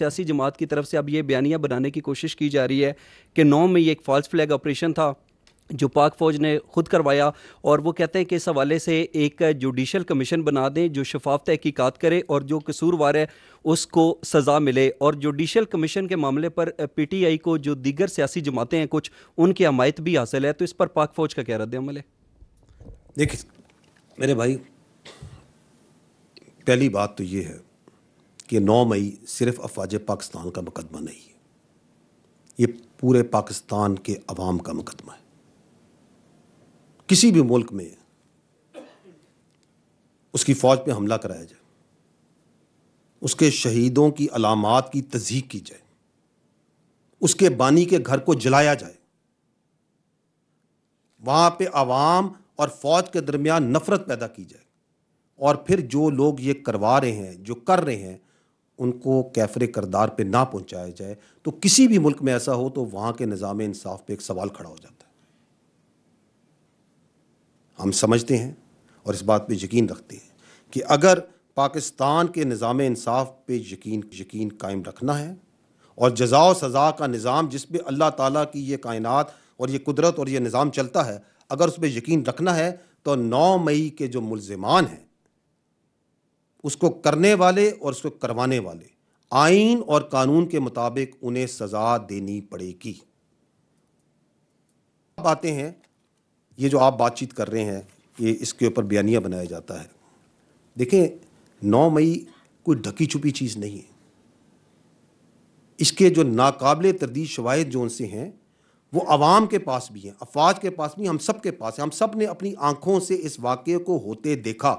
سیاسی جماعت کی طرف سے اب یہ بیانیہ بنانے کی کوشش کی جا رہی ہے کہ 9 میں یہ ایک فالس فلیگ آپریشن تھا جو پاک فوج نے خود کروایا، اور وہ کہتے ہیں کہ اس حوالے سے ایک جوڈیشل کمیشن بنا دیں جو شفاف تحقیقات کرے اور جو قصوروار ہے اس کو سزا ملے. اور جوڈیشل کمیشن کے معاملے پر پی ٹی آئی کو جو دیگر سیاسی جماعتیں ہیں کچھ ان کی حمایت بھی حاصل ہے، تو اس پر پاک فوج کا کیا رد عمل ہے؟ دیکھیں میرے بھائی، پہلی بات تو یہ ہے کہ 9 مئی صرف افواج پاکستان کا مقدمہ نہیں ہے، یہ پورے پاکستان کے عوام کا مقدمہ ہے. کسی بھی ملک میں اس کی فوج پہ حملہ کرایا جائے، اس کے شہیدوں کی علامات کی تصدیق کی جائے، اس کے بانی کے گھر کو جلایا جائے، وہاں پہ عوام اور فوج کے درمیان نفرت پیدا کی جائے، اور پھر جو لوگ یہ کروا رہے ہیں، جو کر رہے ہیں، ان کو کیفر کردار پہ نہ پہنچایا جائے، تو کسی بھی ملک میں ایسا ہو تو وہاں کے نظام انصاف پہ ایک سوال کھڑا ہو جاتا ہے. ہم سمجھتے ہیں اور اس بات پہ یقین رکھتے ہیں کہ اگر پاکستان کے نظام انصاف پہ یقین قائم رکھنا ہے، اور جزا و سزا کا نظام جس پہ اللہ تعالیٰ کی یہ کائنات اور یہ قدرت اور یہ نظام چلتا ہے، اگر اس پہ یقین رکھنا ہے تو 9 مئی کے جو ملزمان ہیں، اس کو کرنے والے اور اس کو کروانے والے، آئین اور قانون کے مطابق انہیں سزا دینی پڑے گی. باتیں ہیں یہ جو آپ بات چیت کر رہے ہیں، یہ اس کے اوپر بیانیہ بنایا جاتا ہے. دیکھیں 9 مئی کوئی ڈھکی چھپی چیز نہیں ہے. اس کے جو ناقابل تردید شواہد جو ان سے ہیں وہ عوام کے پاس بھی ہیں، افواج کے پاس بھی، ہم سب کے پاس ہیں. ہم سب نے اپنی آنکھوں سے اس واقعے کو ہوتے دیکھا.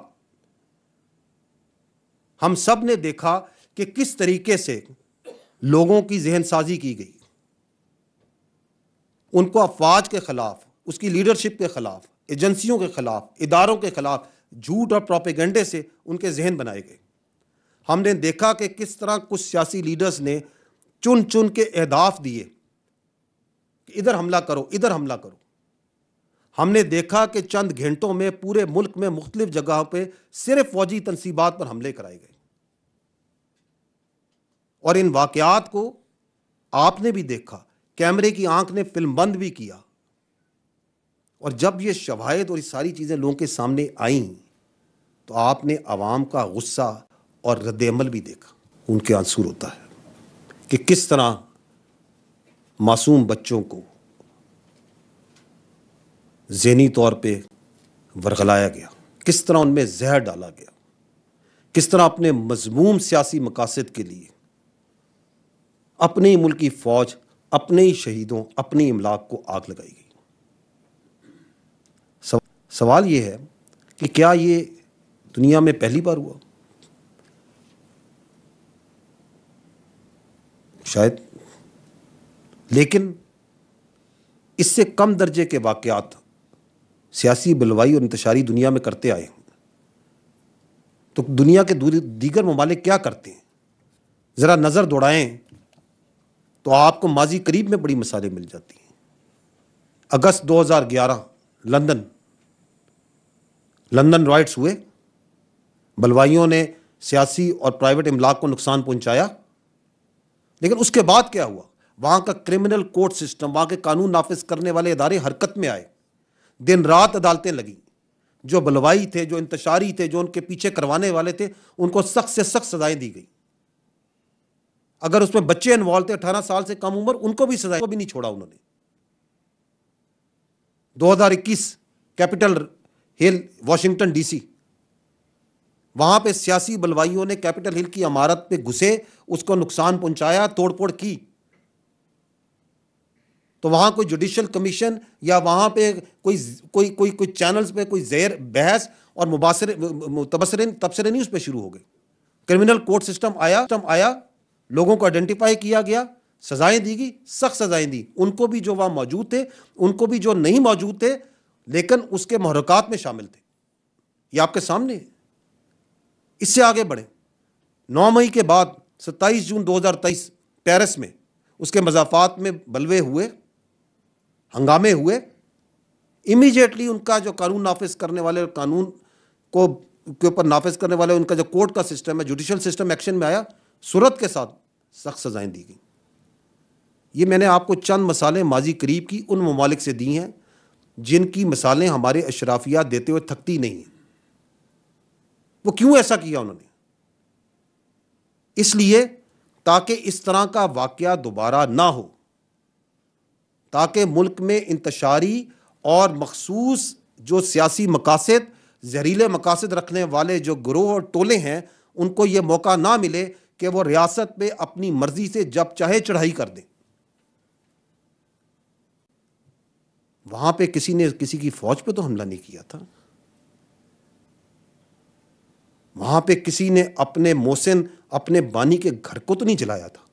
ہم سب نے دیکھا کہ کس طریقے سے لوگوں کی ذہن سازی کی گئی، ان کو افواج کے خلاف، اس کی لیڈرشپ کے خلاف، ایجنسیوں کے خلاف، اداروں کے خلاف جھوٹ اور پروپیگنڈے سے ان کے ذہن بنائے گئے. ہم نے دیکھا کہ کس طرح کچھ سیاسی لیڈرز نے چن چن کے اہداف دیے کہ ادھر حملہ کرو، ادھر حملہ کرو. ہم نے دیکھا کہ چند گھنٹوں میں پورے ملک میں مختلف جگہوں پہ صرف فوجی تنصیبات پر حملے کرائے گئے. اور ان واقعات کو آپ نے بھی دیکھا، کیمرے کی آنکھ نے فلم بند بھی کیا. اور جب یہ شواہد اور یہ ساری چیزیں لوگوں کے سامنے آئیں تو آپ نے عوام کا غصہ اور رد عمل بھی دیکھا. ان کے آنسو ہوتا ہے کہ کس طرح معصوم بچوں کو ذہنی طور پہ ورغلایا گیا، کس طرح ان میں زہر ڈالا گیا، کس طرح اپنے مذموم سیاسی مقاصد کے لیے اپنی ملکی فوج، اپنے ہی شہیدوں، اپنی املاک کو آگ لگائی گئی. سوال یہ ہے کہ کیا یہ دنیا میں پہلی بار ہوا؟ شاید، لیکن اس سے کم درجے کے واقعات سیاسی بلوائی اور انتشاری دنیا میں کرتے آئے. تو دنیا کے دیگر ممالک کیا کرتے ہیں؟ ذرا نظر دوڑائیں تو آپ کو ماضی قریب میں بڑی مثالیں مل جاتی ہیں. اگست 2011 لندن رائٹس ہوئے، بلوائیوں نے سیاسی اور پرائیویٹ املاک کو نقصان پہنچایا، لیکن اس کے بعد کیا ہوا؟ وہاں کا کرمنل کورٹ سسٹم، وہاں کے قانون نافذ کرنے والے ادارے حرکت میں آئے، دن رات عدالتیں لگیں. جو بلوائی تھے، جو انتشاری تھے، جو ان کے پیچھے کروانے والے تھے، ان کو سخت سے سخت سزائیں دی گئی. اگر اس میں بچے انوالو تھے 18 سال سے کم عمر، ان کو بھی سزائیں، کو بھی نہیں چھوڑا انہوں نے. 2021 کیپٹل ہل واشنگٹن ڈی سی، وہاں پہ سیاسی بلوائیوں نے کیپٹل ہل کی عمارت پہ گھسے، اس کو نقصان پہنچایا، توڑ پھوڑ کی. تو وہاں کوئی جوڈیشل کمیشن یا وہاں پہ کوئی چینلز پہ کوئی زیر بحث اور تبصرے نہیں اس پہ شروع ہو گئے. کرمنل کورٹ سسٹم آیا، لوگوں کو آئیڈینٹیفائی کیا گیا، سزائیں دی گئی، سخت سزائیں دی. ان کو بھی جو وہاں موجود تھے، ان کو بھی جو نہیں موجود تھے لیکن اس کے محرکات میں شامل تھے. یہ آپ کے سامنے ہے. اس سے آگے بڑھیں. 9 مئی کے بعد 27 جون 2023 پیرس میں اس کے مضافات میں بلوے ہوئے، ہنگامے ہوئے. امیجیٹلی ان کا جو قانون نافذ کرنے والے، قانون کو کے اوپر نافذ کرنے والے، ان کا جو کورٹ کا سسٹم ہے، جوڈیشل سسٹم ایکشن میں آیا، صورت کے ساتھ سخت سزائیں دی گئیں. یہ میں نے آپ کو چند مثالیں ماضی قریب کی ان ممالک سے دی ہیں جن کی مثالیں ہمارے اشرافیات دیتے ہوئے تھکتی نہیں ہیں. وہ کیوں ایسا کیا انہوں نے؟ اس لیے تاکہ اس طرح کا واقعہ دوبارہ نہ ہو، تاکہ ملک میں انتشاری اور مخصوص جو سیاسی مقاصد، زہریلے مقاصد رکھنے والے جو گروہ اور ٹولے ہیں، ان کو یہ موقع نہ ملے کہ وہ ریاست پہ اپنی مرضی سے جب چاہے چڑھائی کر دیں. وہاں پہ کسی نے کسی کی فوج پہ تو حملہ نہیں کیا تھا. وہاں پہ کسی نے اپنے محسن، اپنے بانی کے گھر کو تو نہیں جلایا تھا.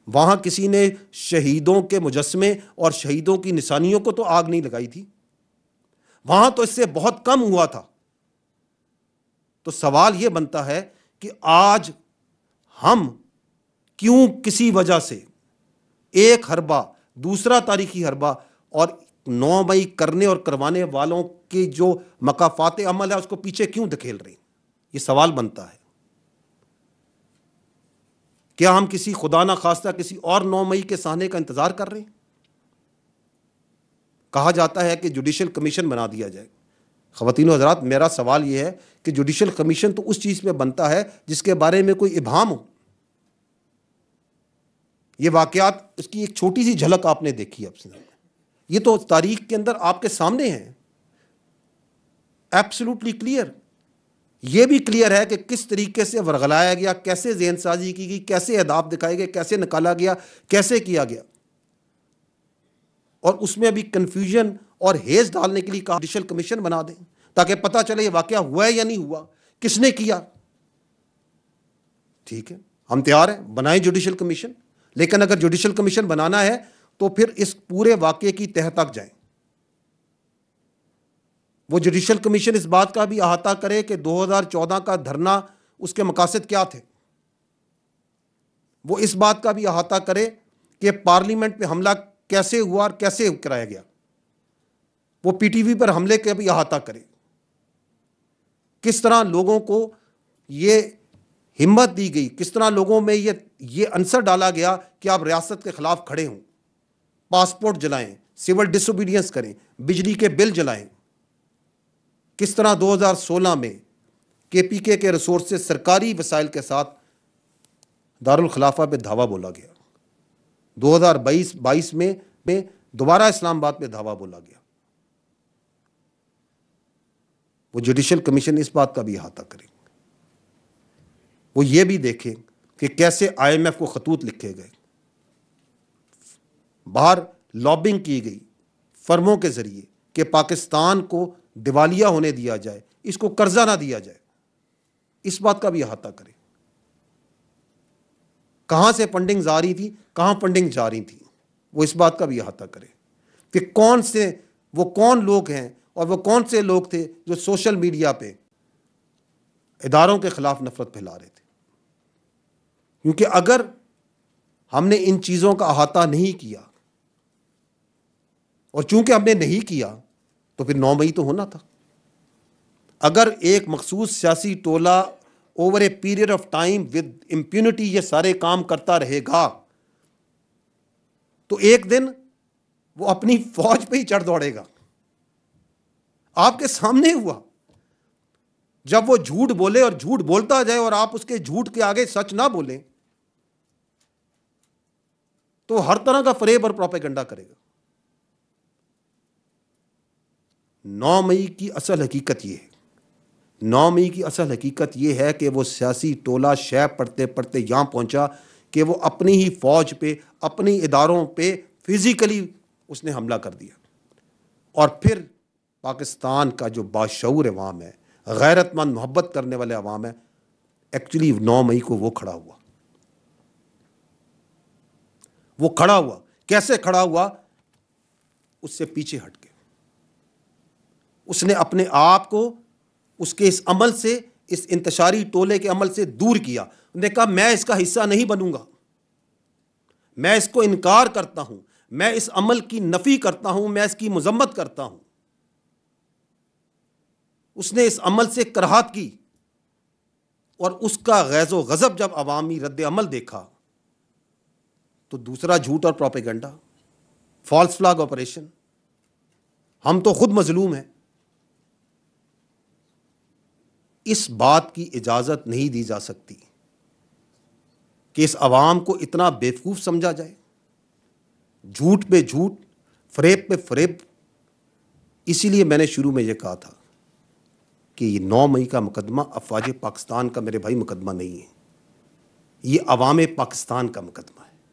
وہاں کسی نے شہیدوں کے مجسمے اور شہیدوں کی نشانیوں کو تو آگ نہیں لگائی تھی. وہاں تو اس سے بہت کم ہوا تھا. تو سوال یہ بنتا ہے کہ آج ہم کیوں کسی وجہ سے ایک حربہ، دوسرا تاریخی حربہ اور 9 مئی کرنے اور کروانے والوں کے جو مقافات عمل ہے اس کو پیچھے کیوں دھکیل رہے ہیں؟ یہ سوال بنتا ہے. کیا ہم کسی خدا نہ خواستہ کسی اور 9 مئی کے سہنے کا انتظار کر رہے ہیں؟ کہا جاتا ہے کہ جوڈیشل کمیشن بنا دیا جائے. خواتین و حضرات، میرا سوال یہ ہے کہ جوڈیشل کمیشن تو اس چیز پہ بنتا ہے جس کے بارے میں کوئی ابہام ہو. یہ واقعات، اس کی ایک چھوٹی سی جھلک آپ نے دیکھی اب سے، یہ تو تاریخ کے اندر آپ کے سامنے ہے، ایبسولوٹلی کلیئر. یہ بھی کلیئر ہے کہ کس طریقے سے ورغلایا گیا، کیسے ذہن سازی کی گئی، کیسے اہداف دکھائے گئے، کیسے نکالا گیا، کیسے کیا گیا. اور اس میں بھی کنفیوژن اور ہیز ڈالنے کے لیے کہا جوڈیشل کمیشن بنا دیں تاکہ پتہ چلے یہ واقعہ ہوا ہے یا نہیں ہوا، کس نے کیا. ٹھیک ہے، ہم تیار ہیں، بنائیں جوڈیشل کمیشن. لیکن اگر جوڈیشل کمیشن بنانا ہے تو پھر اس پورے واقعے کی تہہ تک جائیں. وہ جوڈیشل کمیشن اس بات کا بھی احاطہ کرے کہ 2014 کا دھرنا، اس کے مقاصد کیا تھے. وہ اس بات کا بھی احاطہ کرے کہ پارلیمنٹ پہ حملہ کیسے ہوا اور کیسے کرایا گیا. وہ پی ٹی وی پر حملے کا بھی احاطہ کرے. کس طرح لوگوں کو یہ ہمت دی گئی، کس طرح لوگوں میں یہ عنصر ڈالا گیا کہ آپ ریاست کے خلاف کھڑے ہوں، پاسپورٹ جلائیں، سول ڈس اوبیڈینس کریں، بجلی کے بل جلائیں. کس طرح 2016 میں کے پی کے ریسورسز، سرکاری وسائل کے ساتھ دارالخلافہ پہ دھاوا بولا گیا. 2022 میں دوبارہ اسلام آباد پہ دھاوا بولا گیا. وہ جوڈیشل کمیشن اس بات کا بھی احاطہ کرے. وہ یہ بھی دیکھے کہ کیسے آئی ایم ایف کو خطوط لکھے گئے، باہر لابنگ کی گئی فرموں کے ذریعے کہ پاکستان کو دیوالیہ ہونے دیا جائے، اس کو قرضہ نہ دیا جائے. اس بات کا بھی احاطہ کرے. کہاں سے فنڈنگ آ رہی تھی، کہاں فنڈنگ جا رہی تھی، وہ اس بات کا بھی احاطہ کرے کہ کون لوگ ہیں اور وہ کون سے لوگ تھے جو سوشل میڈیا پہ اداروں کے خلاف نفرت پھیلا رہے تھے. کیونکہ اگر ہم نے ان چیزوں کا احاطہ نہیں کیا، اور چونکہ ہم نے نہیں کیا، تو پھر 9 مئی تو ہونا تھا. اگر ایک مخصوص سیاسی ٹولہ over a period of time with impunity یہ سارے کام کرتا رہے گا تو ایک دن وہ اپنی فوج پہ ہی چڑھ دوڑے گا. آپ کے سامنے ہوا. جب وہ جھوٹ بولے اور جھوٹ بولتا جائے اور آپ اس کے جھوٹ کے آگے سچ نہ بولیں تو ہر طرح کا فریب اور پروپیگنڈا کرے گا. 9 مئی کی اصل حقیقت یہ ہے، 9 مئی کی اصل حقیقت یہ ہے کہ وہ سیاسی ٹولہ شیب پڑھتے پڑھتے یہاں پہنچا کہ وہ اپنی ہی فوج پہ، اپنی اداروں پہ فزیکلی اس نے حملہ کر دیا. اور پھر پاکستان کا جو باشعور عوام ہے، غیرت مند محبت کرنے والے عوام ہے، ایکچولی 9 مئی کو وہ کھڑا ہوا. وہ کھڑا ہوا. کیسے کھڑا ہوا؟ اس سے پیچھے ہٹ کے اس نے اپنے آپ کو اس کے اس عمل سے، اس انتشاری ٹولے کے عمل سے دور کیا. انہوں نے کہا میں اس کا حصہ نہیں بنوں گا، میں اس کو انکار کرتا ہوں، میں اس عمل کی نفی کرتا ہوں، میں اس کی مذمت کرتا ہوں. اس نے اس عمل سے کراہت کی اور اس کا غیظ و غضب جب عوامی رد عمل دیکھا تو دوسرا جھوٹ اور پروپیگنڈا، فالس فلیگ آپریشن، ہم تو خود مظلوم ہیں، اس بات کی اجازت نہیں دی جا سکتی کہ اس عوام کو اتنا بیوقوف سمجھا جائے، جھوٹ پہ جھوٹ، فریب پہ فریب۔ اسی لیے میں نے شروع میں یہ کہا تھا کہ یہ 9 مئی کا مقدمہ افواج پاکستان کا میرے بھائی مقدمہ نہیں ہے، یہ عوام پاکستان کا مقدمہ ہے۔